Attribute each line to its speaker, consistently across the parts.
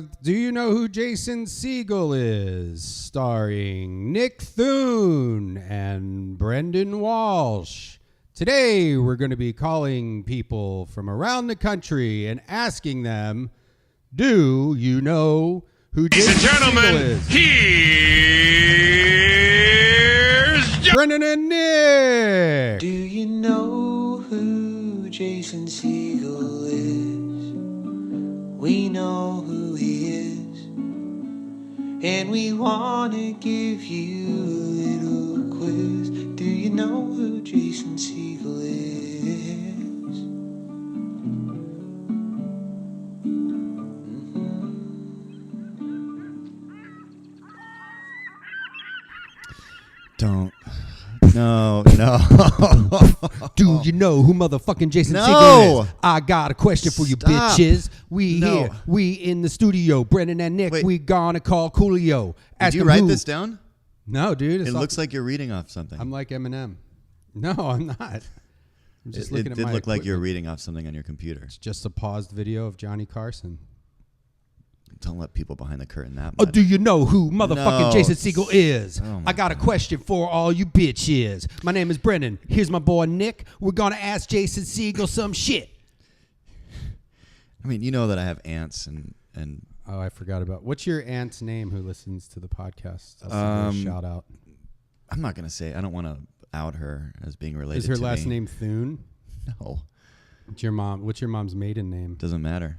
Speaker 1: Do you know who Jason Segel is? Starring Nick Thune and Brendan Walsh. Today, we're going to be calling people from around the country and asking them, do you know who Jason Segel is?
Speaker 2: Here's
Speaker 1: Brendan and Nick.
Speaker 3: Do you know who Jason Segel is? We know who he is, and we want to give you a little quiz. Do you know who Jason Segel is?
Speaker 2: Don't. No.
Speaker 1: Do you know who motherfucking Jason
Speaker 2: No.
Speaker 1: Segel is? I got a question for you,
Speaker 2: Stop.
Speaker 1: bitches. We
Speaker 2: No.
Speaker 1: here. We in the studio. Brendan and Nick.
Speaker 2: Wait.
Speaker 1: We gonna call Coolio.
Speaker 2: Did you write this down?
Speaker 1: No, dude.
Speaker 2: It looks like you're reading off something.
Speaker 1: I'm like Eminem. No, I'm not. I'm just looking
Speaker 2: it
Speaker 1: at
Speaker 2: did
Speaker 1: my
Speaker 2: look like you're
Speaker 1: equipment.
Speaker 2: reading off something on your computer.
Speaker 1: It's just a paused video of Johnny Carson.
Speaker 2: Don't let people behind the curtain that
Speaker 1: Oh,
Speaker 2: much.
Speaker 1: do you know who motherfucking
Speaker 2: No.
Speaker 1: Jason Segel is?
Speaker 2: Oh my
Speaker 1: I got a question for all you bitches. My name is Brendan. Here's my boy Nick. We're gonna ask Jason Segel some shit.
Speaker 2: I mean, you know that I have aunts and
Speaker 1: Oh, I forgot about. What's your aunt's name who listens to the podcast? I'll send her a shout out.
Speaker 2: I'm not going to say, I don't want to out her as being related
Speaker 1: Is her
Speaker 2: to
Speaker 1: last
Speaker 2: me.
Speaker 1: name Thune?
Speaker 2: No,
Speaker 1: What's your mom's maiden name?
Speaker 2: doesn't matter.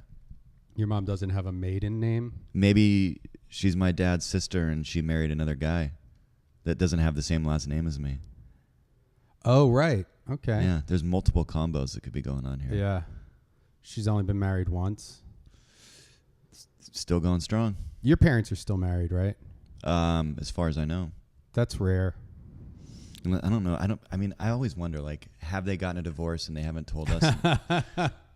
Speaker 1: Your mom doesn't have a maiden name?
Speaker 2: Maybe she's my dad's sister and she married another guy that doesn't have the same last name as me.
Speaker 1: Oh, right. Okay.
Speaker 2: Yeah, there's multiple combos that could be going on here.
Speaker 1: Yeah. She's only been married once.
Speaker 2: Still going strong.
Speaker 1: Your parents are still married, right?
Speaker 2: As far as I know.
Speaker 1: That's rare.
Speaker 2: I don't know. I always wonder, like, have they gotten a divorce and they haven't told us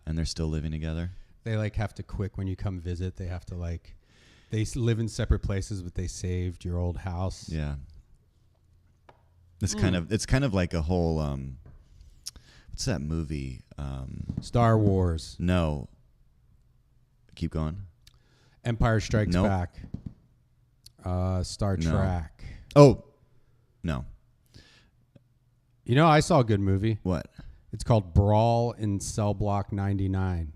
Speaker 2: and they're still living together?
Speaker 1: They like have to quick when you come visit. They have to like, live in separate places, but they saved your old house.
Speaker 2: Yeah. It's kind of like a whole, what's that movie?
Speaker 1: Star Wars.
Speaker 2: No. Keep going.
Speaker 1: Empire Strikes
Speaker 2: Nope.
Speaker 1: Back. Star
Speaker 2: No.
Speaker 1: Trek.
Speaker 2: Oh, no.
Speaker 1: You know, I saw a good movie.
Speaker 2: What?
Speaker 1: It's called Brawl in Cell Block 99.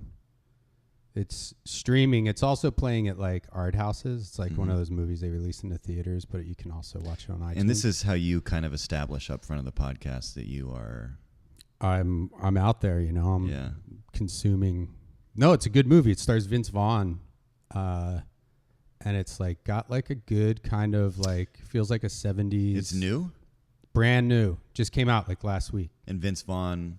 Speaker 1: It's streaming. It's also playing at like art houses. It's like one of those movies they release in the theaters, but you can also watch it on iTunes.
Speaker 2: And this is how you kind of establish up front of the podcast that you are.
Speaker 1: I'm out there, you know. I'm
Speaker 2: Yeah.
Speaker 1: consuming. No, it's a good movie. It stars Vince Vaughn. And it's like got like a good kind of like feels like a 70s.
Speaker 2: It's new?
Speaker 1: Brand new. Just came out like last week.
Speaker 2: And Vince Vaughn.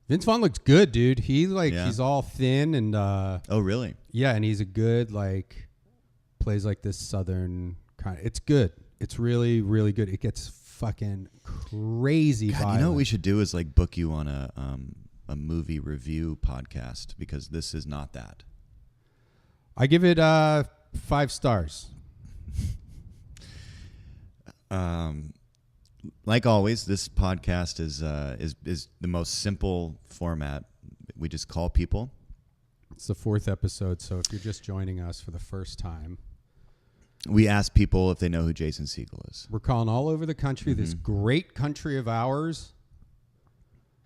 Speaker 1: Vince Vaughn looks good, dude.
Speaker 2: Yeah.
Speaker 1: He's all thin and
Speaker 2: Oh, really?
Speaker 1: yeah, and he's a good like plays like this southern kind of. It's good. It's really really good. It gets fucking crazy.
Speaker 2: God, you know what we should do is like book you on a movie review podcast because this is not that.
Speaker 1: I give it 5 stars.
Speaker 2: Like always, this podcast is the most simple format. We just call people.
Speaker 1: It's the 4th episode, so if you're just joining us for the first time,
Speaker 2: We ask people if they know who Jason Segel is.
Speaker 1: we're calling all over the country. This great country of ours.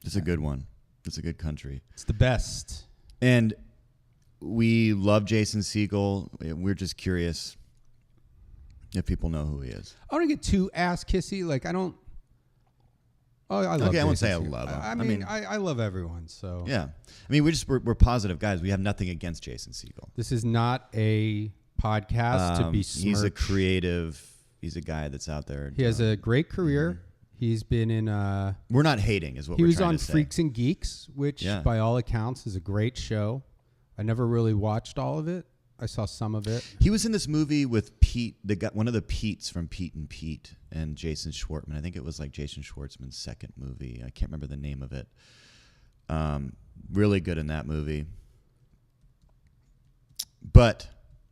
Speaker 2: It's a good one. It's a good country.
Speaker 1: It's the best.
Speaker 2: And we love Jason Segel. We're just curious if people know who he is.
Speaker 1: I don't get too ass kissy. Like I don't. Oh, I love.
Speaker 2: Okay, I won't
Speaker 1: Jason
Speaker 2: say I
Speaker 1: Segel.
Speaker 2: love him.
Speaker 1: I
Speaker 2: I
Speaker 1: mean,
Speaker 2: mean-
Speaker 1: I love everyone. So
Speaker 2: Yeah. I mean, we're positive guys. We have nothing against Jason Segel.
Speaker 1: this is not a podcast to be
Speaker 2: He's a
Speaker 1: smirched.
Speaker 2: creative. He's a guy that's out there.
Speaker 1: He has a great career. He's been in.
Speaker 2: We're not hating, is what
Speaker 1: He
Speaker 2: we're
Speaker 1: was
Speaker 2: trying
Speaker 1: on
Speaker 2: to say.
Speaker 1: Freaks and Geeks, which
Speaker 2: Yeah.
Speaker 1: by all accounts is a great show. I never really watched all of it. I saw some of it.
Speaker 2: He was in this movie with Pete, one of the Petes from Pete and Pete, and Jason Schwartzman. I think it was like Jason Schwartzman's second movie. I can't remember the name of it. Really good in that movie. But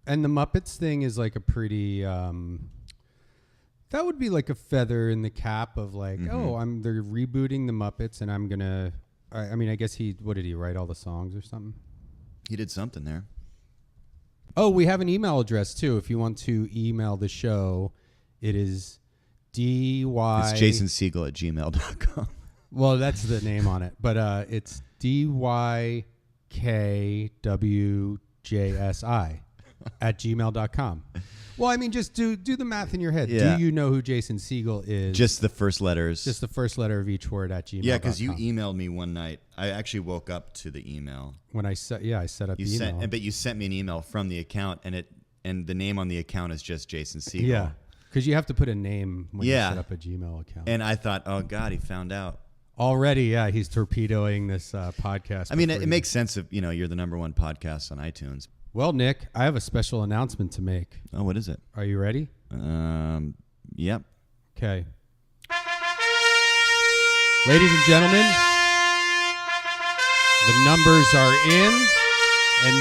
Speaker 1: And the Muppets thing is like a pretty. That would be like a feather in the cap of like, they're rebooting the Muppets, and I'm gonna. I mean, I guess what did he write all the songs or something?
Speaker 2: he did something there.
Speaker 1: Oh, we have an email address too. If you want to email the show, it is
Speaker 2: It's jasonsegel@gmail.com.
Speaker 1: Well, that's the name on it, but it's DYKWJSI @gmail.com. Well, I mean, just do the math in your head.
Speaker 2: Yeah.
Speaker 1: Do you know who Jason Segel is?
Speaker 2: Just the first letters.
Speaker 1: Just the first letter of each word @gmail.com.
Speaker 2: Yeah, because you emailed me one night. I actually woke up to the email.
Speaker 1: When I set up the email.
Speaker 2: But you sent me an email from the account, and the name on the account is just Jason Segel.
Speaker 1: Yeah, because you have to put a name when you set up a Gmail account.
Speaker 2: And I thought, oh God, he found out.
Speaker 1: Already, yeah, he's torpedoing this podcast.
Speaker 2: I mean, it makes sense if you're the #1 podcast on iTunes.
Speaker 1: Well, Nick, I have a special announcement to make.
Speaker 2: Oh, what is it?
Speaker 1: Are you ready?
Speaker 2: Yep.
Speaker 1: Okay. Ladies and gentlemen, the numbers are in, and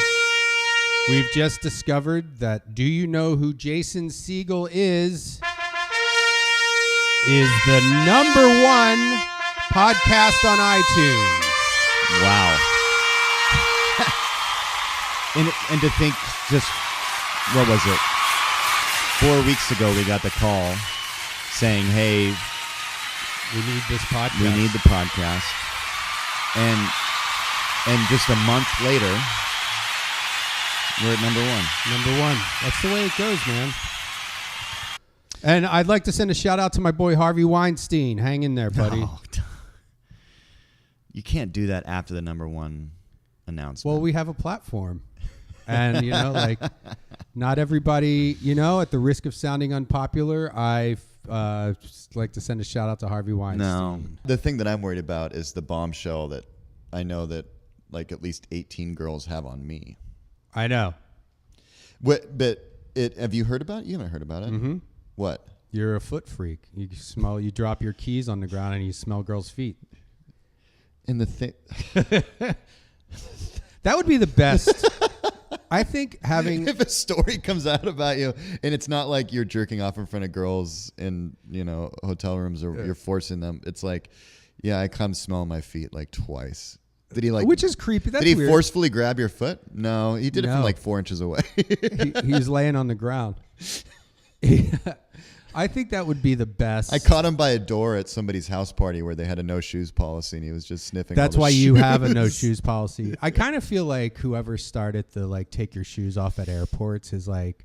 Speaker 1: we've just discovered that Do You Know Who Jason Segel is the #1 podcast on iTunes.
Speaker 2: Wow. and to think, just, what was it? 4 weeks ago, we got the call saying, hey,
Speaker 1: we need this podcast.
Speaker 2: We need the podcast. And just a month later, we're at #1.
Speaker 1: #1. That's the way it goes, man. And I'd like to send a shout out to my boy Harvey Weinstein. Hang in there, buddy.
Speaker 2: Oh, you can't do that after the #1 announcement.
Speaker 1: Well, we have a platform. And, not everybody, at the risk of sounding unpopular, I just like to send a shout out to Harvey Weinstein.
Speaker 2: No.
Speaker 4: The thing that I'm worried about is the bombshell that I know that at least 18 girls have on me.
Speaker 1: I know.
Speaker 4: Have you heard about it? You haven't heard about it?
Speaker 1: Mm-hmm.
Speaker 4: What?
Speaker 1: You're a foot freak. You drop your keys on the ground and you smell girls' feet.
Speaker 4: And the thing...
Speaker 1: That would be the best. I think having...
Speaker 4: If a story comes out about you and it's not like you're jerking off in front of girls in, hotel rooms or you're forcing them. It's like, yeah, I come smell my feet twice. Did he
Speaker 1: Which is creepy. That's
Speaker 4: did he
Speaker 1: weird.
Speaker 4: forcefully grab your foot? No, he did it from 4 inches away.
Speaker 1: he was laying on the ground. I think that would be the best.
Speaker 4: I caught him by a door at somebody's house party where they had a no shoes policy and he was just sniffing.
Speaker 1: That's
Speaker 4: all the
Speaker 1: why
Speaker 4: shoes.
Speaker 1: you have a no shoes policy. I kind of feel like whoever started the take your shoes off at airports is I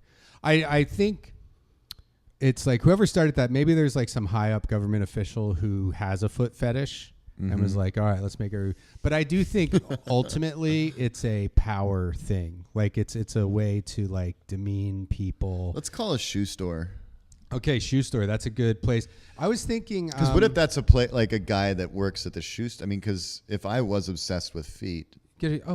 Speaker 1: think it's whoever started that, maybe there's some high up government official who has a foot fetish and was all right, let's make it. But I do think ultimately it's a power thing. It's a way to demean people.
Speaker 4: Let's call a shoe store.
Speaker 1: Okay, shoe store. That's a good place. I was thinking...
Speaker 4: Because what if that's a guy that works at the shoe store? I mean, because if I was obsessed with feet...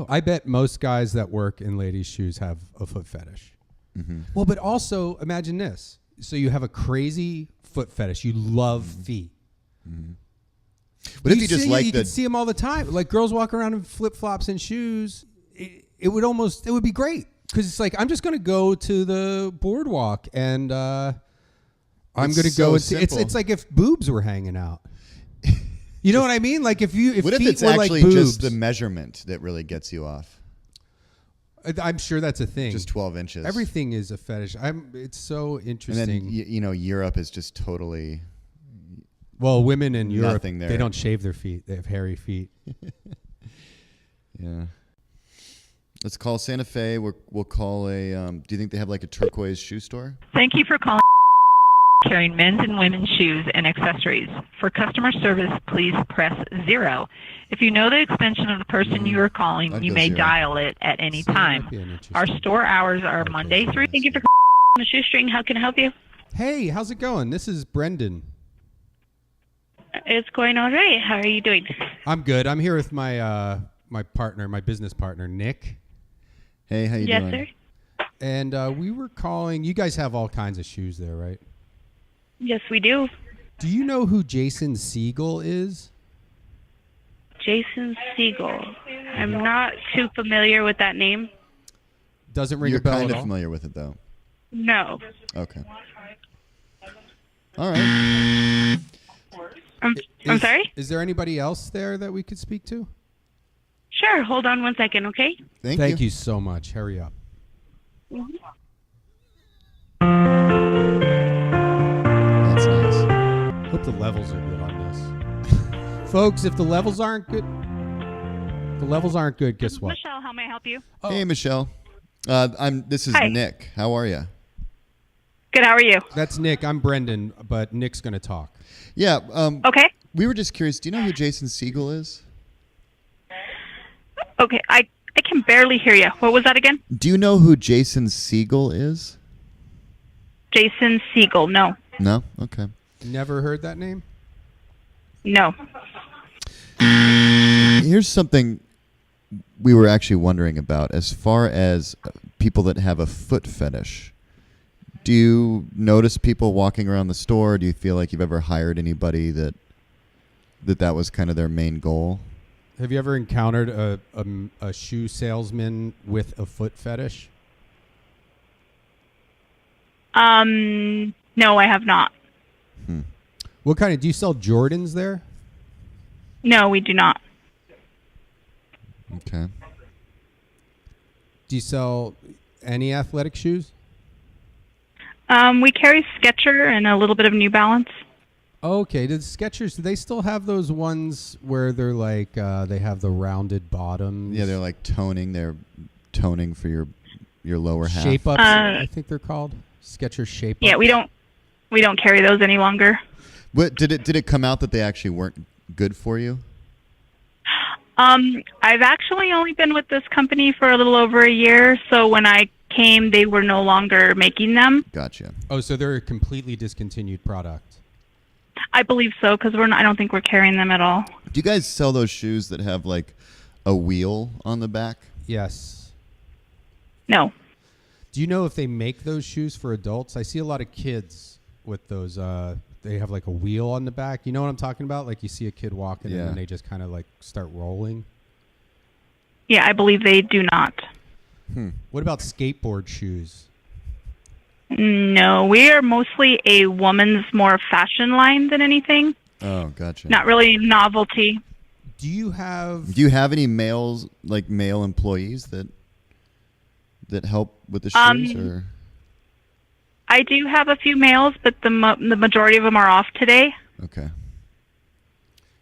Speaker 1: I bet most guys that work in ladies' shoes have a foot fetish. Mm-hmm. Well, but also, imagine this. So you have a crazy foot fetish. You love feet.
Speaker 4: Mm-hmm. What if you just
Speaker 1: you can see them all the time. Girls walk around in flip-flops and shoes. It would be great. Because it's I'm just going to go to the boardwalk and... I'm going to go and see. It's like if boobs were hanging out. You know what I mean? If
Speaker 4: what if it's actually just the measurement that really gets you off?
Speaker 1: I'm sure that's a thing.
Speaker 4: Just 12 inches.
Speaker 1: Everything is a fetish. It's so interesting.
Speaker 4: And then, Europe is just totally...
Speaker 1: Well, women in Europe,
Speaker 4: there.
Speaker 1: They don't shave their feet. They have hairy feet.
Speaker 4: Yeah. Let's call Santa Fe. We'll call a... do you think they have a turquoise shoe store?
Speaker 5: Thank you for calling. Carrying men's and women's shoes and accessories. For customer service, please press 0. If you know the extension of the person you are calling, you may dial it at any time. Our store hours are Monday through...
Speaker 6: Thank you for calling the shoestring. How can I help you?
Speaker 1: Hey, how's it going? This is Brendan.
Speaker 6: It's going all right. How are you doing?
Speaker 1: I'm good. I'm here with my my business partner, Nick.
Speaker 4: Hey, how you doing?
Speaker 6: Yes, sir.
Speaker 1: And we were calling... You guys have all kinds of shoes there, right?
Speaker 6: Yes, we do.
Speaker 1: Do you know who Jason Segel is?
Speaker 6: Jason Segel. I'm not too familiar with that name.
Speaker 1: Doesn't ring
Speaker 4: You're
Speaker 1: a bell
Speaker 4: kind
Speaker 1: at
Speaker 4: of
Speaker 1: all?
Speaker 4: familiar with it, though.
Speaker 6: No.
Speaker 4: Okay. All right.
Speaker 6: I'm sorry?
Speaker 1: Is there anybody else there that we could speak to?
Speaker 6: Sure. Hold on one second, okay?
Speaker 4: Thank you.
Speaker 1: Thank you so much. Hurry up.
Speaker 4: That's nice.
Speaker 1: Hope the levels are good on this. Folks, if the levels aren't good, guess what?
Speaker 5: Michelle, how may I help you?
Speaker 1: Oh.
Speaker 4: Hey, Michelle. This is
Speaker 5: Hi.
Speaker 4: Nick. How are you?
Speaker 5: Good, how are you?
Speaker 1: That's Nick. I'm Brendan, but Nick's going to talk.
Speaker 4: Yeah.
Speaker 5: Okay.
Speaker 4: We were just curious. Do you know who Jason Segel is?
Speaker 5: Okay, I can barely hear you. What was that again?
Speaker 4: Do you know who Jason Segel is?
Speaker 5: Jason Segel. No.
Speaker 4: No? Okay.
Speaker 1: Never heard that name?
Speaker 5: No.
Speaker 4: Here's something we were actually wondering about as far as people that have a foot fetish. Do you notice people walking around the store? Do you feel like you've ever hired anybody that was kind of their main goal?
Speaker 1: Have you ever encountered a shoe salesman with a foot fetish?
Speaker 5: No, I have not.
Speaker 1: What kind of, do you sell Jordans there?
Speaker 5: No, we do not.
Speaker 4: Okay.
Speaker 1: Do you sell any athletic shoes?
Speaker 5: We carry Skechers and a little bit of New Balance.
Speaker 1: Okay. Do the Skechers, do they still have those ones where they're like, they have the rounded bottoms?
Speaker 4: Yeah, they're like toning. They're toning for your lower half.
Speaker 1: Shape ups, I think they're called. Skechers shape ups.
Speaker 5: Yeah, we don't carry those any longer.
Speaker 4: What did it come out that they actually weren't good for you?
Speaker 5: I've actually only been with this company for a little over a year, so when I came, they were no longer making them.
Speaker 4: Gotcha.
Speaker 1: Oh, so they're a completely discontinued product.
Speaker 5: I believe so, because I don't think we're carrying them at all.
Speaker 4: Do you guys sell those shoes that have like a wheel on the back?
Speaker 1: Yes.
Speaker 5: No.
Speaker 1: Do you know if they make those shoes for adults? I see a lot of kids with those. They have like a wheel on the back. You know what I'm talking about? Like you see a kid walking and then they just kind of like start rolling.
Speaker 5: Yeah, I believe they do not.
Speaker 1: What about skateboard shoes?
Speaker 5: No, we are mostly a woman's more fashion line than anything.
Speaker 4: Oh, gotcha.
Speaker 5: Not really novelty.
Speaker 1: Do you have
Speaker 4: any male employees that help with the shoes or?
Speaker 5: I do have a few males, but the majority of them are off today.
Speaker 4: Okay.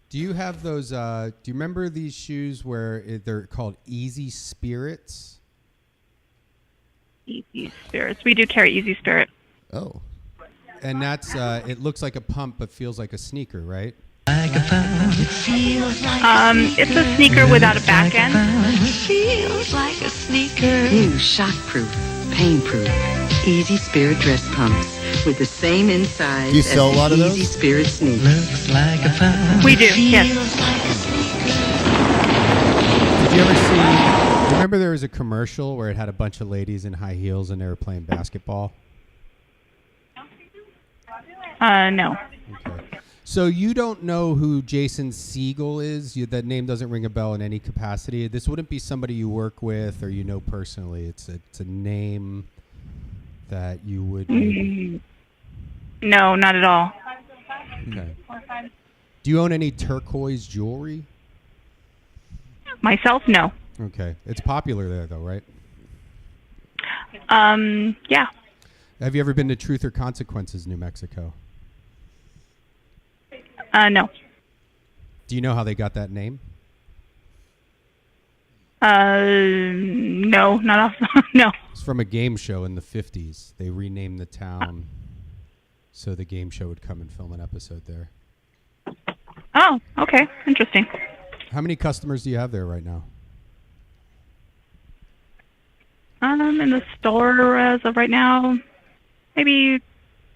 Speaker 1: Do you have those? Do you remember these shoes where they're called Easy Spirits?
Speaker 5: Easy Spirits. We do carry Easy Spirit.
Speaker 4: Oh.
Speaker 1: And that's it looks like a pump but feels like a sneaker, right?
Speaker 5: It's a sneaker without a back end.
Speaker 7: Feels like a sneaker. New shockproof, pain-proof, Easy Spirit dress pumps with the same inside
Speaker 4: Do you sell
Speaker 7: as
Speaker 4: a lot of
Speaker 7: the
Speaker 4: those?
Speaker 7: Easy Spirit sneakers.
Speaker 3: Looks like a fun.
Speaker 5: We do, yes.
Speaker 1: Did you ever see? Remember there was a commercial where it had a bunch of ladies in high heels and they were playing basketball?
Speaker 5: No.
Speaker 1: Okay. So you don't know who Jason Segel is? That name doesn't ring a bell in any capacity. This wouldn't be somebody you work with or you know personally. It's a name that you would.
Speaker 5: No, not at all.
Speaker 1: Okay. Do you own any turquoise jewelry?
Speaker 5: Myself, no.
Speaker 1: Okay. It's popular there, though, right?
Speaker 5: Yeah.
Speaker 1: Have you ever been to Truth or Consequences, New Mexico?
Speaker 5: No.
Speaker 1: Do you know how they got that name?
Speaker 5: No, not off. No.
Speaker 1: It's from a game show in the 50s. They renamed the town so the game show would come and film an episode there.
Speaker 5: Oh, okay. Interesting.
Speaker 1: How many customers do you have there right now?
Speaker 5: In the store as of right now, maybe,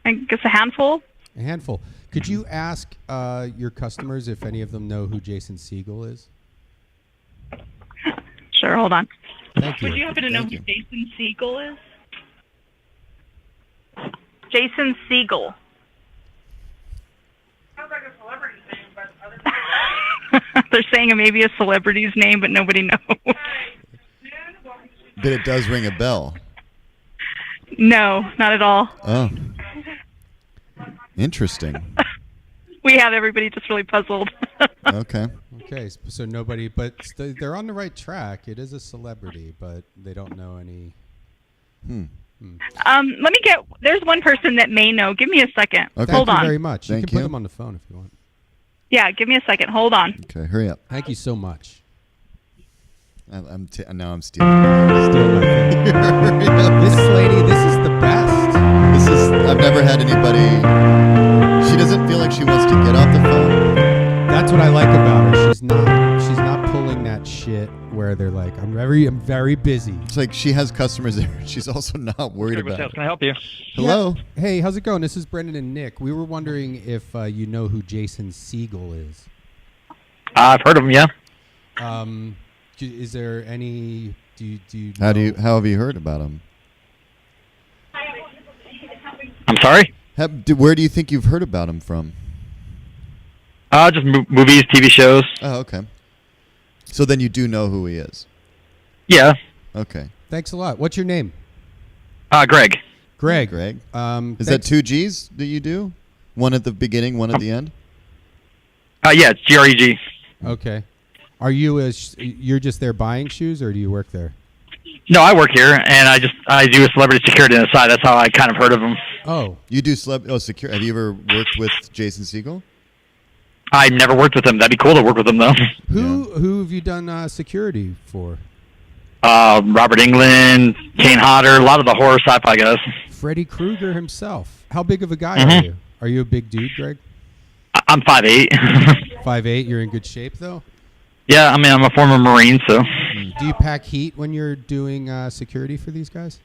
Speaker 5: I guess a handful.
Speaker 1: A handful. Could you ask your customers if any of them know who Jason Segel is?
Speaker 5: Sure, hold on.
Speaker 1: Thank you.
Speaker 5: Would you happen to know who Jason Segel is? Jason Segel. Sounds like a celebrity's name, but they're saying it may be a celebrity's name, but nobody knows.
Speaker 4: But it does ring a bell.
Speaker 5: No, not at all.
Speaker 4: Oh. Interesting.
Speaker 5: We have everybody just really puzzled.
Speaker 4: Okay.
Speaker 1: Okay, so nobody, but they're on the right track. It is a celebrity, but they don't know any.
Speaker 6: Let me get. There's one person that may know. Give me a second.
Speaker 4: Okay.
Speaker 6: Hold
Speaker 1: Thank
Speaker 6: on.
Speaker 1: you very much. You
Speaker 4: Thank
Speaker 1: can put
Speaker 4: you.
Speaker 1: them on the phone if you want.
Speaker 6: Yeah, give me a second. Hold on.
Speaker 4: Okay, hurry up.
Speaker 1: Thank you so much.
Speaker 4: Now I'm stealing.
Speaker 1: Still my thing.
Speaker 4: Hurry up.
Speaker 1: This lady, this is the best.
Speaker 4: I've never had anybody. She doesn't feel like she wants to get off the phone.
Speaker 1: That's what I like about her. She's not pulling that shit where they're like, I'm very busy.
Speaker 4: It's like she has customers there. She's also not worried about it.
Speaker 8: Can I help you?
Speaker 4: Hello.
Speaker 1: Yeah. Hey, how's it going? This is Brendan and Nick. We were wondering if you know who Jason Segel is.
Speaker 8: I've heard of him, yeah.
Speaker 1: Is there any? Do you
Speaker 4: How
Speaker 1: know?
Speaker 4: how have you heard about him?
Speaker 8: I'm sorry?
Speaker 4: Where do you think you've heard about him from?
Speaker 8: Just movies, TV shows.
Speaker 4: Oh, okay. So then you do know who he is.
Speaker 8: Yeah.
Speaker 4: Okay.
Speaker 1: Thanks a lot. What's your name?
Speaker 8: Greg.
Speaker 1: Greg.
Speaker 4: Greg. Is
Speaker 1: thanks-
Speaker 4: that 2 G's that you do? One at the beginning, one at the end?
Speaker 8: Yeah, it's GREG.
Speaker 1: Okay. Are you you're just there buying shoes, or do you work there?
Speaker 8: No, I work here, and I do a celebrity security on the side. That's how I kind of heard of him.
Speaker 1: Oh.
Speaker 4: You do secure. Have you ever worked with Jason Segel?
Speaker 8: I never worked with him. That'd be cool to work with him, though.
Speaker 1: Who have you done security for?
Speaker 8: Robert Englund, Kane Hodder, a lot of the horror sci-fi guys.
Speaker 1: Freddy Kreuger himself. How big of a guy are you? Are you a big dude, Greg?
Speaker 8: I'm 5'8".
Speaker 1: 5'8". You're in good shape, though?
Speaker 8: Yeah, I mean, I'm a former Marine, so.
Speaker 1: Do you pack heat when you're doing security for these guys?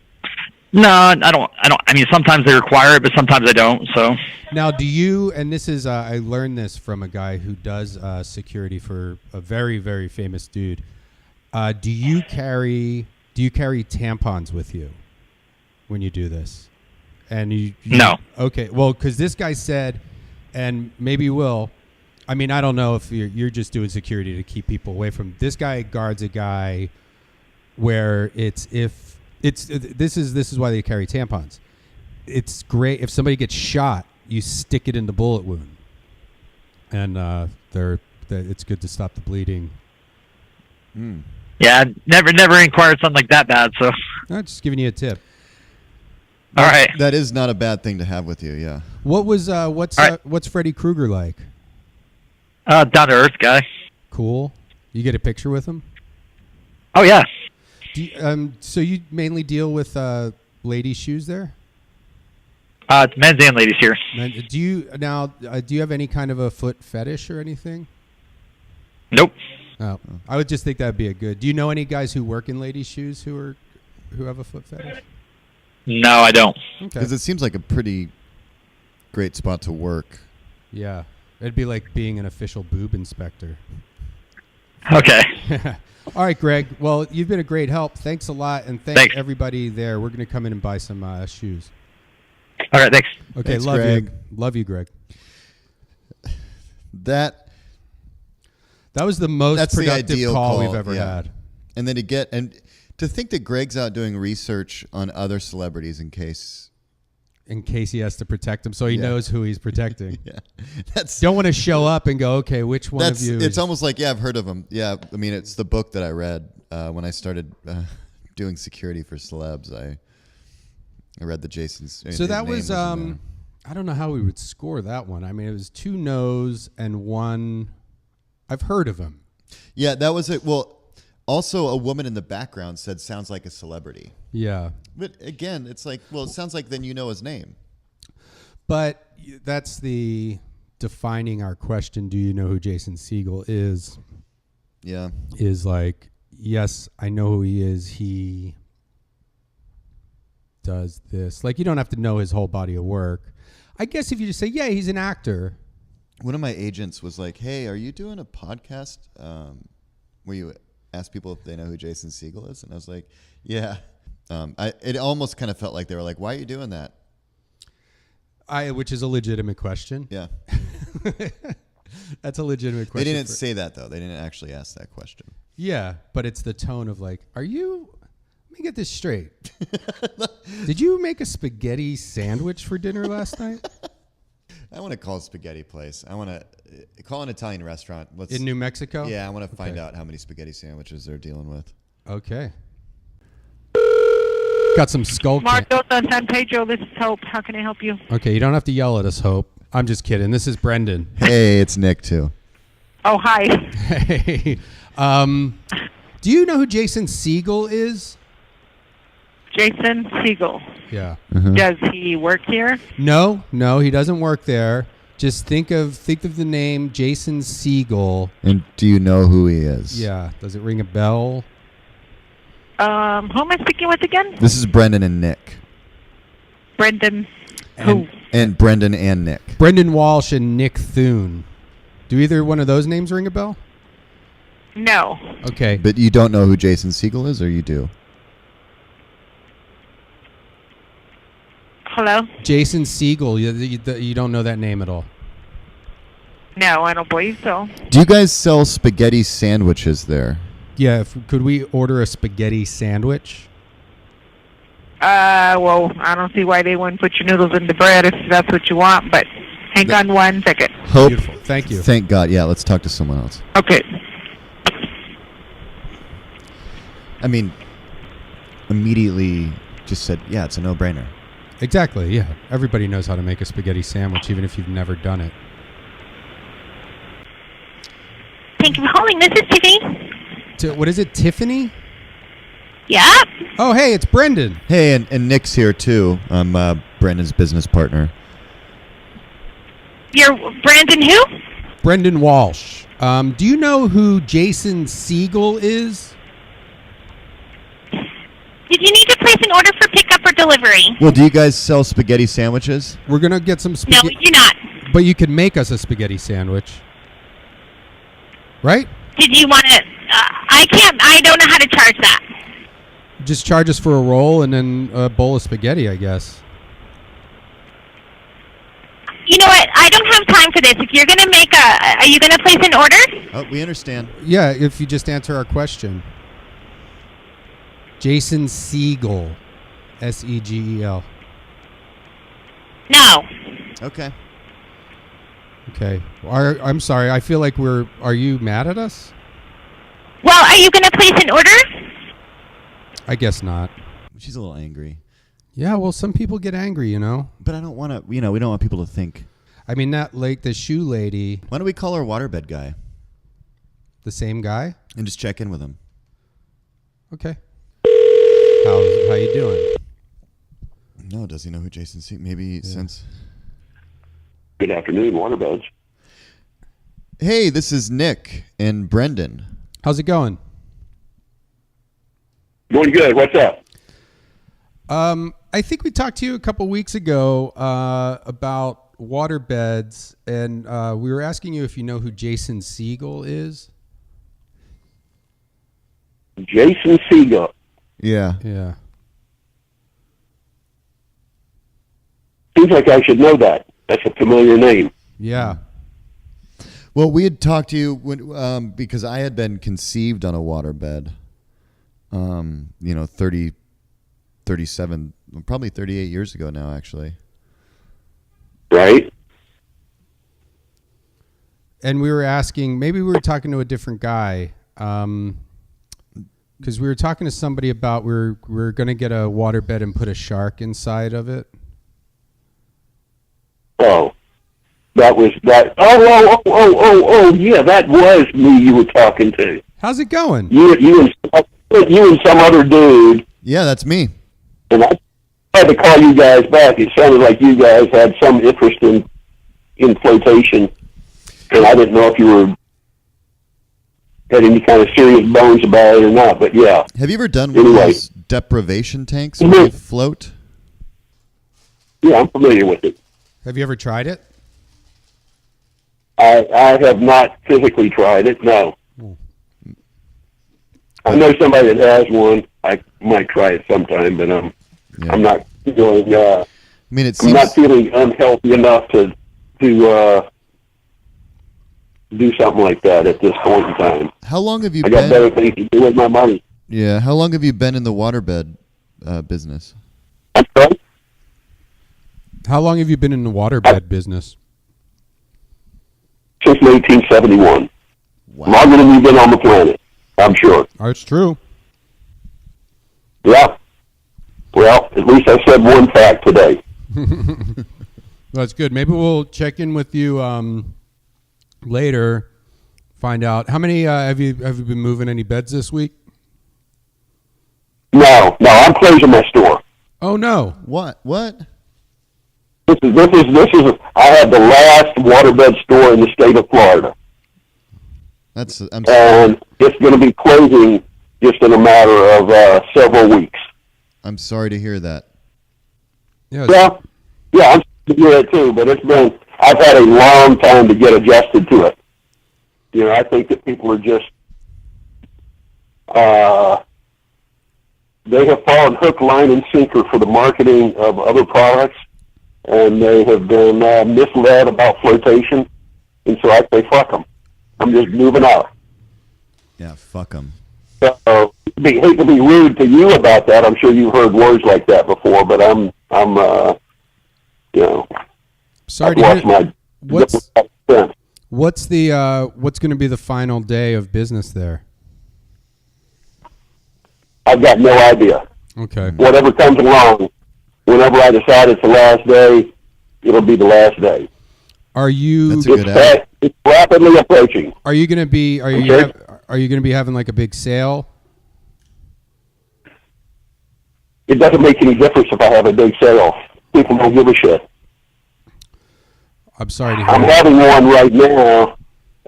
Speaker 8: No, I don't. I mean, sometimes they require it, but sometimes I don't. So.
Speaker 1: Now, do you? And this is I learned this from a guy who does security for a very, very famous dude. Do you carry tampons with you when you do this? And you
Speaker 8: No.
Speaker 1: Okay. Well, because this guy said, and maybe you will. I mean, I don't know if you're just doing security to keep people away from. This guy guards a guy where this is why they carry tampons. It's great if somebody gets shot, you stick it in the bullet wound, and it's good to stop the bleeding.
Speaker 8: Yeah, never inquired something like that bad. So.
Speaker 1: I'm just giving you a tip.
Speaker 8: All right.
Speaker 4: That is not a bad thing to have with you. Yeah.
Speaker 1: What's Freddy Kreuger like?
Speaker 8: Down to earth guy.
Speaker 1: Cool. You get a picture with him?
Speaker 8: Oh yeah.
Speaker 1: So you mainly deal with ladies' shoes there?
Speaker 8: It's men's and ladies here.
Speaker 1: Do you have any kind of a foot fetish or anything?
Speaker 8: Nope.
Speaker 1: Oh, I would just think that'd be a good. Do you know any guys who work in ladies' shoes who have a foot fetish?
Speaker 8: No, I don't.
Speaker 1: Okay.
Speaker 4: Because it seems like a pretty great spot to work.
Speaker 1: Yeah, it'd be like being an official boob inspector.
Speaker 8: Okay.
Speaker 1: All right, Greg. Well, you've been a great help. Thanks a lot, and thanks everybody there. We're going to come in and buy some shoes.
Speaker 8: All right, thanks.
Speaker 1: Okay,
Speaker 4: Thanks,
Speaker 1: love
Speaker 4: Greg.
Speaker 1: you. Love you, Greg.
Speaker 4: That
Speaker 1: was the most
Speaker 4: that's the
Speaker 1: productive
Speaker 4: ideal
Speaker 1: call we've ever had.
Speaker 4: And then to think that Greg's out doing research on other celebrities in case
Speaker 1: he has to protect them, so he knows who he's protecting.
Speaker 4: Yeah,
Speaker 1: don't want to show up and go, okay, which one of you?
Speaker 4: It's almost like I've heard of him. Yeah, I mean, it's the book that I read when I started doing security for celebs. I read the Jason's.
Speaker 1: So that was I don't know how we would score that one. I mean, it was 2 no's and 1. I've heard of him.
Speaker 4: Yeah, that was it. Well, also a woman in the background said, "Sounds like a celebrity."
Speaker 1: Yeah.
Speaker 4: But again, it's like, well, it sounds like then you know his name.
Speaker 1: But that's the defining our question. Do you know who Jason Segel is?
Speaker 4: Yeah.
Speaker 1: Is like, yes, I know who he is. He does this. Like, you don't have to know his whole body of work. I guess if you just say, yeah, he's an actor.
Speaker 4: One of my agents was like, "Hey, are you doing a podcast where you ask people if they know who Jason Segel is?" And I was like, "Yeah." It almost kind of felt like they were like, "Why are you doing that?"
Speaker 1: Which is a legitimate question.
Speaker 4: Yeah.
Speaker 1: That's a legitimate question.
Speaker 4: They didn't say that, though. They didn't actually ask that question.
Speaker 1: Yeah, but it's the tone of like, let me get this straight. Did you make a spaghetti sandwich for dinner last night?
Speaker 4: I want to call a spaghetti place. I want to call an Italian restaurant.
Speaker 1: In New Mexico?
Speaker 4: Yeah, I want to find out how many spaghetti sandwiches they're dealing with.
Speaker 1: Okay. got some skull.
Speaker 5: Marco San Pedro, this is Hope. How can I help you?
Speaker 1: Okay, you don't have to yell at us, Hope. I'm just kidding. This is Brendan.
Speaker 4: Hey, it's Nick too.
Speaker 5: Oh, hi.
Speaker 1: Hey. Do you know who Jason Segel is?
Speaker 5: Jason Segel.
Speaker 1: Yeah.
Speaker 5: Does he work here?
Speaker 1: No, he doesn't work there. Just think of the name Jason Segel.
Speaker 4: And do you know who he is?
Speaker 1: Yeah. Does it ring a bell?
Speaker 5: Who am I speaking with again?
Speaker 4: This is Brendan and Nick.
Speaker 5: Brendan.
Speaker 1: And,
Speaker 4: And Brendan and Nick.
Speaker 1: Brendan Walsh and Nick Thune. Do either one of those names ring a bell?
Speaker 5: No.
Speaker 1: Okay.
Speaker 4: But you don't know who Jason Segel is, or you do?
Speaker 5: Hello?
Speaker 1: Jason Segel. You don't know that name at all.
Speaker 5: No, I don't believe so.
Speaker 4: Do you guys sell spaghetti sandwiches there?
Speaker 1: Yeah. Could we order a spaghetti sandwich?
Speaker 5: Well, I don't see why they wouldn't put your noodles in the bread if that's what you want, but hang on 1 second.
Speaker 4: Hope.
Speaker 1: Beautiful. Thank you.
Speaker 4: Thank God. Yeah, let's talk to someone else.
Speaker 5: Okay.
Speaker 4: I mean, immediately just said, yeah, it's a no-brainer.
Speaker 1: Exactly. Yeah. Everybody knows how to make a spaghetti sandwich, even if you've never done it.
Speaker 6: Thank you for calling. This is Tiffany.
Speaker 1: What is it, Tiffany?
Speaker 6: Yeah.
Speaker 1: Oh, hey, it's Brendan.
Speaker 4: Hey, and Nick's here too. I'm Brendan's business partner.
Speaker 6: You're Brandon who?
Speaker 1: Brendan Walsh. Do you know who Jason Segel is?
Speaker 6: Did you need to place an order for pickup or delivery?
Speaker 4: Well, do you guys sell spaghetti sandwiches?
Speaker 1: We're going to get some
Speaker 6: No,
Speaker 1: spaghetti.
Speaker 6: we do not.
Speaker 1: But you can make us a spaghetti sandwich. Right?
Speaker 6: Did you want to? I don't know how to charge that.
Speaker 1: Just charge us for a roll and then a bowl of spaghetti, I guess.
Speaker 6: You know what? I don't have time for this. If you're going to are you going to place an order?
Speaker 4: Oh, we understand.
Speaker 1: Yeah, if you just answer our question. Jason Segel. Segel.
Speaker 6: No.
Speaker 4: Okay.
Speaker 1: Okay. I'm sorry. I feel like are you mad at us?
Speaker 6: Well, are you going to place an order?
Speaker 1: I guess not.
Speaker 4: She's a little angry.
Speaker 1: Yeah, well, some people get angry, you know.
Speaker 4: But I don't want to, we don't want people to think.
Speaker 1: I mean, the shoe lady.
Speaker 4: Why don't we call our waterbed guy?
Speaker 1: The same guy?
Speaker 4: And just check in with him.
Speaker 1: Okay. How you doing?
Speaker 4: No, does he know who Jason Segel? Maybe since.
Speaker 9: Good afternoon, waterbeds.
Speaker 4: Hey, this is Nick and Brendan.
Speaker 1: How's it going?
Speaker 9: Going good. What's up?
Speaker 1: I think we talked to you a couple weeks ago about waterbeds, and we were asking you if you know who Jason Segel is.
Speaker 9: Jason Segel.
Speaker 4: Yeah.
Speaker 1: Yeah.
Speaker 9: Seems like I should know that. That's a familiar name.
Speaker 1: Yeah.
Speaker 4: Well, we had talked to you when, because I had been conceived on a waterbed. 37, probably 38 years ago now, actually.
Speaker 9: Right.
Speaker 1: And we were asking, maybe we were talking to a different guy, because we were talking to somebody about we're going to get a waterbed and put a shark inside of it.
Speaker 9: Oh, that was that. Oh, yeah, that was me you were talking to.
Speaker 1: How's it going?
Speaker 9: You and some other dude.
Speaker 4: Yeah, that's me.
Speaker 9: And I tried to call you guys back. It sounded like you guys had some interest in flotation, and I didn't know if you had any kind of serious bones about it or not. But yeah.
Speaker 4: Have you ever done one of those deprivation tanks where you float?
Speaker 9: Yeah, I'm familiar with it.
Speaker 1: Have you ever tried it?
Speaker 9: I have not physically tried it, no. I know somebody that has one. I might try it sometime, but I'm not feeling. I'm not feeling unhealthy enough to do something like that at this point in time.
Speaker 4: How long have you
Speaker 9: I
Speaker 4: been?
Speaker 9: got better things to do with my money.
Speaker 4: Yeah. How long have you been in the waterbed business?
Speaker 1: How long have you been in the waterbed business?
Speaker 9: Since 1971.
Speaker 4: Wow.
Speaker 9: Longer than you've been on the planet, I'm sure.
Speaker 1: That's true.
Speaker 9: Yeah. Well, at least I said one fact today.
Speaker 1: That's good. Maybe we'll check in with you later. Find out how many have you been moving any beds this week?
Speaker 9: No, I'm closing my store.
Speaker 1: Oh no!
Speaker 4: What?
Speaker 9: This is. I have the last waterbed store in the state of Florida. And it's going to be closing just in a matter of several weeks.
Speaker 4: I'm sorry to hear that.
Speaker 9: Yeah, I'm sorry to hear that too. But I've had a long time to get adjusted to it. You know, I think that people are just, they have fallen hook, line, and sinker for the marketing of other products, and they have been misled about flotation, and so I say fuck them. I'm just moving out.
Speaker 4: Yeah, fuck them.
Speaker 9: So, hate to be rude to you about that. I'm sure you've heard words like that before, but I'm
Speaker 1: sorry to hear. What's going to be the final day of business there?
Speaker 9: I've got no idea.
Speaker 1: Okay.
Speaker 9: Whatever comes along, whenever I decide it's the last day, it'll be the last day.
Speaker 1: Are you?
Speaker 9: It's rapidly approaching.
Speaker 1: Are you going to be? Are you going to be having like a big sale?
Speaker 9: It doesn't make any difference if I have a big sale. People don't give a shit.
Speaker 1: I'm sorry to hear.
Speaker 9: I'm having one right now,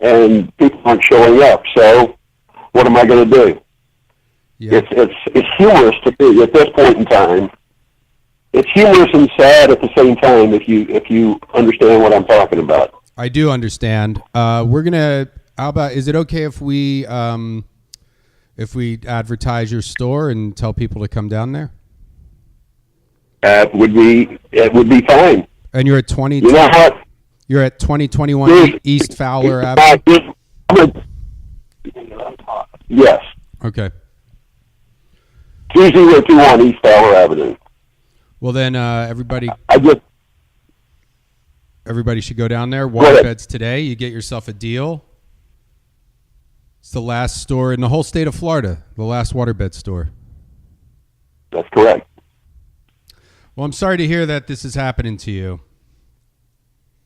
Speaker 9: and people aren't showing up. So, what am I going to do? Yeah. It's humorous to me at this point in time. It's humorous and sad at the same time. If you understand what I'm talking about.
Speaker 1: I do understand. We're gonna. How about? Is it okay if we advertise your store and tell people to come down there?
Speaker 9: It would be fine.
Speaker 1: And you're at 20.
Speaker 9: You know what?
Speaker 1: You're at 2021 East Fowler Avenue.
Speaker 9: Yes.
Speaker 1: Okay.
Speaker 9: 2021 East Fowler Avenue.
Speaker 1: Well, then everybody should go down there. Waterbeds today. You get yourself a deal. It's the last store in the whole state of Florida. The last waterbed store.
Speaker 9: That's correct.
Speaker 1: Well, I'm sorry to hear that this is happening to you.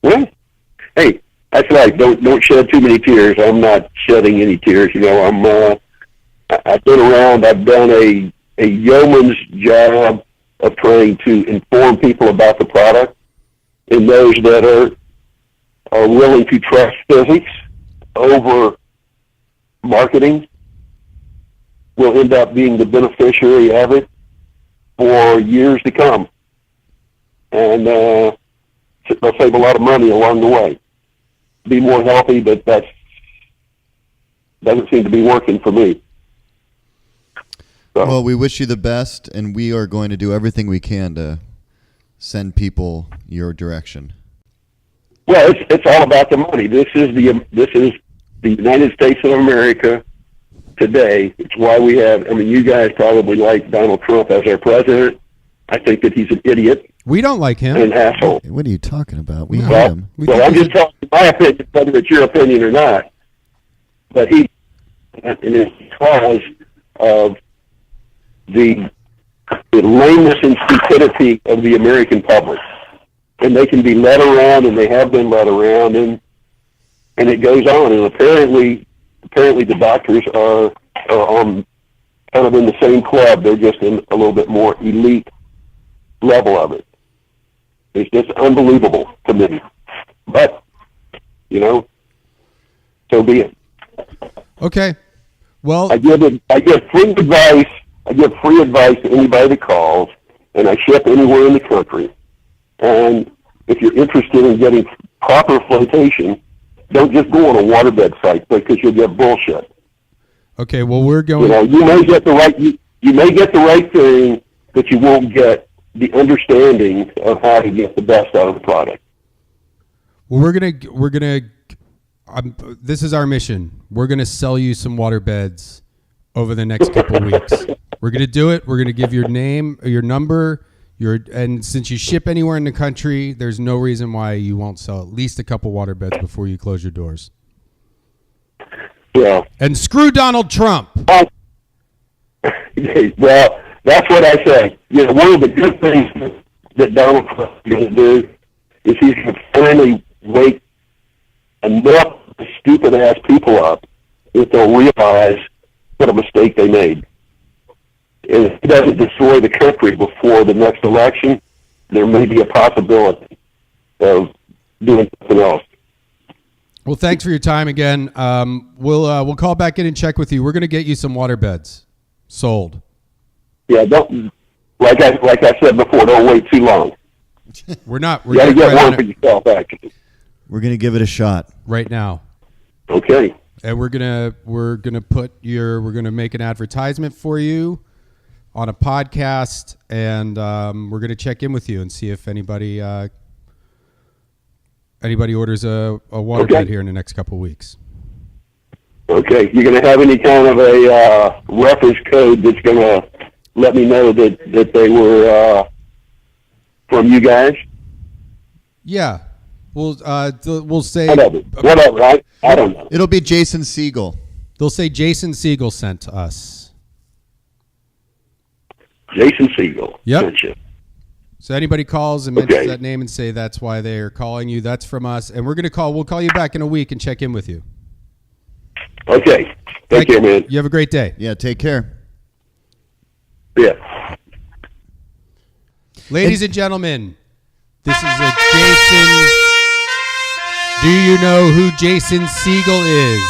Speaker 9: Well, hey, that's right. Don't shed too many tears. I'm not shedding any tears. You know, I've been around. I've done a yeoman's job of trying to inform people about the product, and those that are willing to trust physics over marketing will end up being the beneficiary of it for years to come. And they'll save a lot of money along the way. Be more healthy, but that doesn't seem to be working for me. So.
Speaker 4: Well, we wish you the best, and we are going to do everything we can to send people your direction.
Speaker 9: Well, it's all about the money. This is the United States of America today. It's why we have. I mean, you guys probably like Donald Trump as our president. I think that he's an idiot.
Speaker 1: We don't like him.
Speaker 9: An asshole.
Speaker 4: What are you talking about? We hate him.
Speaker 9: Well, I'm just telling you my opinion, whether it's your opinion or not. But and it's because of the lameness and stupidity of the American public. And they can be led around, and they have been led around, and it goes on. And apparently the doctors are on kind of in the same club. They're just in a little bit more elite level of it. It's just unbelievable to me. But, you know, so be it.
Speaker 1: Okay. Well,
Speaker 9: I give free advice. I give free advice to anybody that calls, and I ship anywhere in the country. And if you're interested in getting proper flotation, don't just go on a waterbed site because you'll get bullshit.
Speaker 1: Okay. Well, we're going.
Speaker 9: You know, you may get the right thing, but you won't get the understanding of how to get the best out of the product.
Speaker 1: Well, we're gonna. This is our mission. We're gonna sell you some waterbeds over the next couple of weeks. We're gonna do it. We're gonna give your name, your number, and since you ship anywhere in the country, there's no reason why you won't sell at least a couple waterbeds before you close your doors.
Speaker 9: Yeah.
Speaker 1: And screw Donald Trump.
Speaker 9: Well, That's what I say. You know, one of the good things that Donald Trump is going to do is he's going to finally wake enough stupid-ass people up that they'll realize what a mistake they made. And if he doesn't destroy the country before the next election, there may be a possibility of doing something else.
Speaker 1: Well, thanks for your time again. We'll call back in and check with you. We're going to get you some water beds sold.
Speaker 9: Yeah, don't, like I said before, don't wait too long.
Speaker 1: We're not.
Speaker 9: You got to get one for yourself, actually.
Speaker 2: We're going to give it a shot
Speaker 1: right now.
Speaker 9: Okay.
Speaker 1: And we're gonna make an advertisement for you on a podcast, and we're gonna check in with you and see if anybody orders a water bed here in the next couple of weeks.
Speaker 9: Okay. You're going to have any kind of a reference code that's going to let me know that they were from you guys?
Speaker 1: Yeah. We'll say
Speaker 9: whatever. I don't know.
Speaker 2: It'll be Jason Segel.
Speaker 1: They'll say Jason Segel sent to us.
Speaker 9: Jason Segel.
Speaker 1: Yep. So anybody calls and mentions that name and say that's why they are calling you, that's from us, and we'll call you back in a week and check in with you.
Speaker 9: Okay. Take care, man.
Speaker 1: You have a great day.
Speaker 2: Yeah, take care.
Speaker 9: Yeah.
Speaker 1: Ladies and gentlemen, this is a Jason. Do you know who Jason Segel is?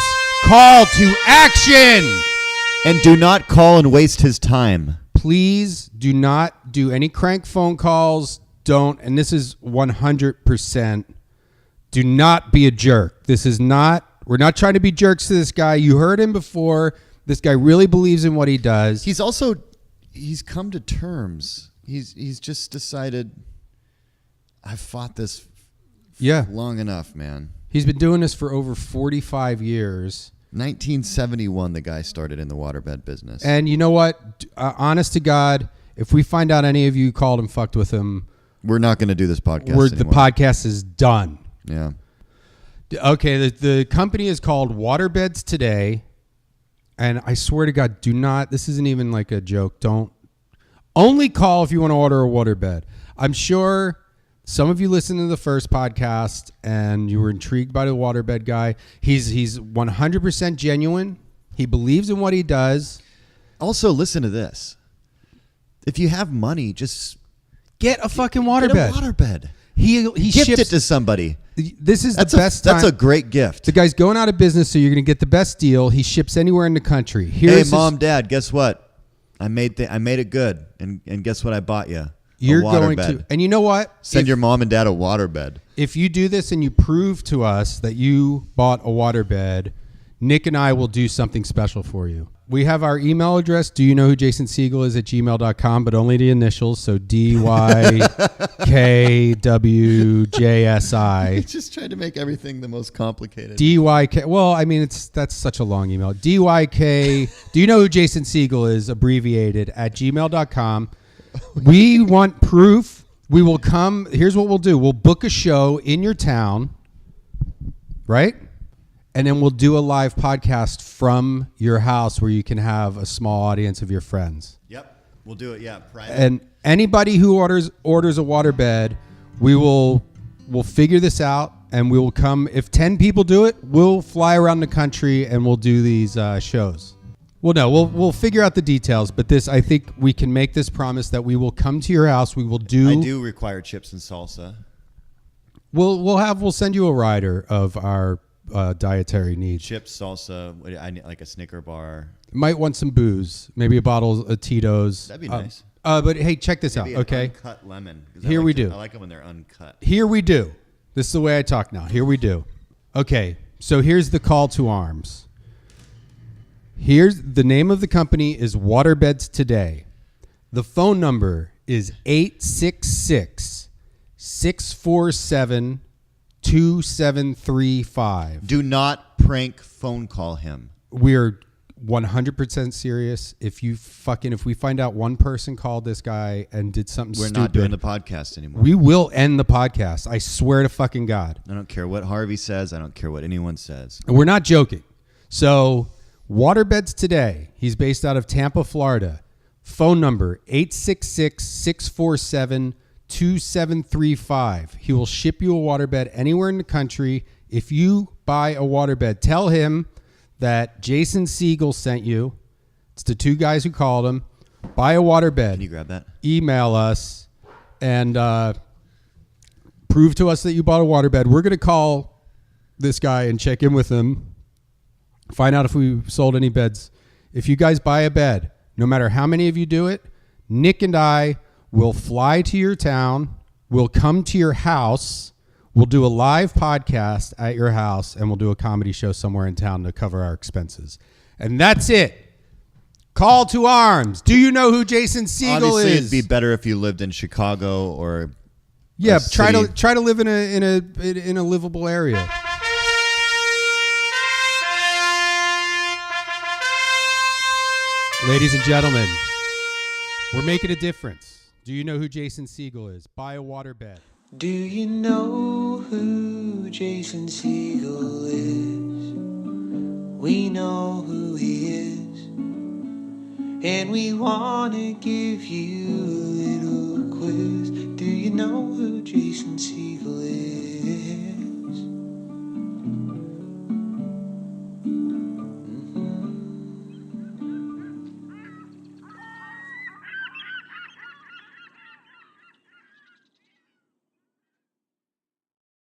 Speaker 1: Call to action!
Speaker 2: And do not call and waste his time.
Speaker 1: Please do not do any crank phone calls. Don't, and this is 100%, do not be a jerk. We're not trying to be jerks to this guy. You heard him before. This guy really believes in what he does.
Speaker 2: He's come to terms. He's just decided, I've fought this long enough, man.
Speaker 1: He's been doing this for over 45 years.
Speaker 2: 1971, the guy started in the waterbed business.
Speaker 1: And you know what? Honest to God, if we find out any of you called and fucked with him,
Speaker 2: we're not going to do this podcast anymore.
Speaker 1: The podcast is done.
Speaker 2: Yeah.
Speaker 1: Okay, the company is called Waterbeds Today. And I swear to God, do not, this isn't even like a joke. Don't. Only call if you want to order a waterbed. I'm sure some of you listened to the first podcast and you were intrigued by the waterbed guy. He's 100% genuine. He believes in what he does.
Speaker 2: Also, listen to this. If you have money, just
Speaker 1: get a fucking waterbed.
Speaker 2: Get a waterbed.
Speaker 1: He
Speaker 2: gift
Speaker 1: ships
Speaker 2: it to somebody.
Speaker 1: This is the best time.
Speaker 2: That's a great gift.
Speaker 1: The guy's going out of business, so you're going to get the best deal. He ships anywhere in the country.
Speaker 2: Hey, Mom, Dad, guess what? I made it good, and guess what I bought you?
Speaker 1: You're going to, and you know what?
Speaker 2: Send your mom and dad a waterbed.
Speaker 1: If you do this and you prove to us that you bought a waterbed, Nick and I will do something special for you. We have our email address. Do you know who Jason Segel is at gmail.com, but only the initials. So DYKWJSI.
Speaker 2: Just trying to make everything the most complicated.
Speaker 1: DYK. Well, I mean, that's such a long email. DYK. Do you know who Jason Segel is? Abbreviated at gmail.com. We want proof. We will come. Here's what we'll do. We'll book a show in your town, right? And then we'll do a live podcast from your house where you can have a small audience of your friends.
Speaker 2: Yep. We'll do it, yeah. Private.
Speaker 1: And anybody who orders a waterbed, we'll figure this out and we will come. If 10 people do it, we'll fly around the country and we'll do these shows. Well, no, we'll figure out the details, but I think we can make this promise that we will come to your house. We will do.
Speaker 2: I do require chips and salsa.
Speaker 1: We'll send you a rider of our dietary needs.
Speaker 2: Chips, salsa. I need like a Snicker bar.
Speaker 1: Might want some booze, maybe a bottle of Tito's.
Speaker 2: That'd be nice.
Speaker 1: But hey, check this
Speaker 2: maybe
Speaker 1: out. Okay,
Speaker 2: uncut lemon.
Speaker 1: Here we do.
Speaker 2: I like them when they're uncut.
Speaker 1: Here we do. This is the way I talk now. Here we do. Okay, so here's the call to arms. Here's the name of the company is Waterbeds Today. The phone number is 866-647-2735.
Speaker 2: Do not prank phone call him.
Speaker 1: We're 100% serious. If we find out one person called this guy and did something stupid,
Speaker 2: we're not doing the podcast anymore.
Speaker 1: We will end the podcast. I swear to fucking God.
Speaker 2: I don't care what Harvey says. I don't care what anyone says.
Speaker 1: And we're not joking. So Waterbeds Today. He's based out of Tampa, Florida. Phone number 866-647-2735. He will ship you a waterbed anywhere in the country. If you buy a waterbed, tell him that Jason Segel sent you. It's the two guys who called him. Buy a waterbed.
Speaker 2: Can you grab that?
Speaker 1: Email us and prove to us that you bought a waterbed. We're going to call this guy and check in with him. Find out if we sold any beds. If you guys buy a bed, no matter how many of you do it, Nick and I will fly to your town. We'll come to your house. We'll do a live podcast at your house, and we'll do a comedy show somewhere in town to cover our expenses. And that's it. Call to arms. Do you know who Jason Segel
Speaker 4: Obviously,
Speaker 1: is?
Speaker 4: it'd be better if you lived in Chicago or
Speaker 1: yeah. Try
Speaker 4: city.
Speaker 1: to live in a livable area. Ladies and gentlemen, we're making a difference. Do you know who Jason Segel is? Buy a waterbed.
Speaker 3: Do you know who Jason Segel is? We know who he is, and we want to give you a little quiz. Do you know who Jason Segel is?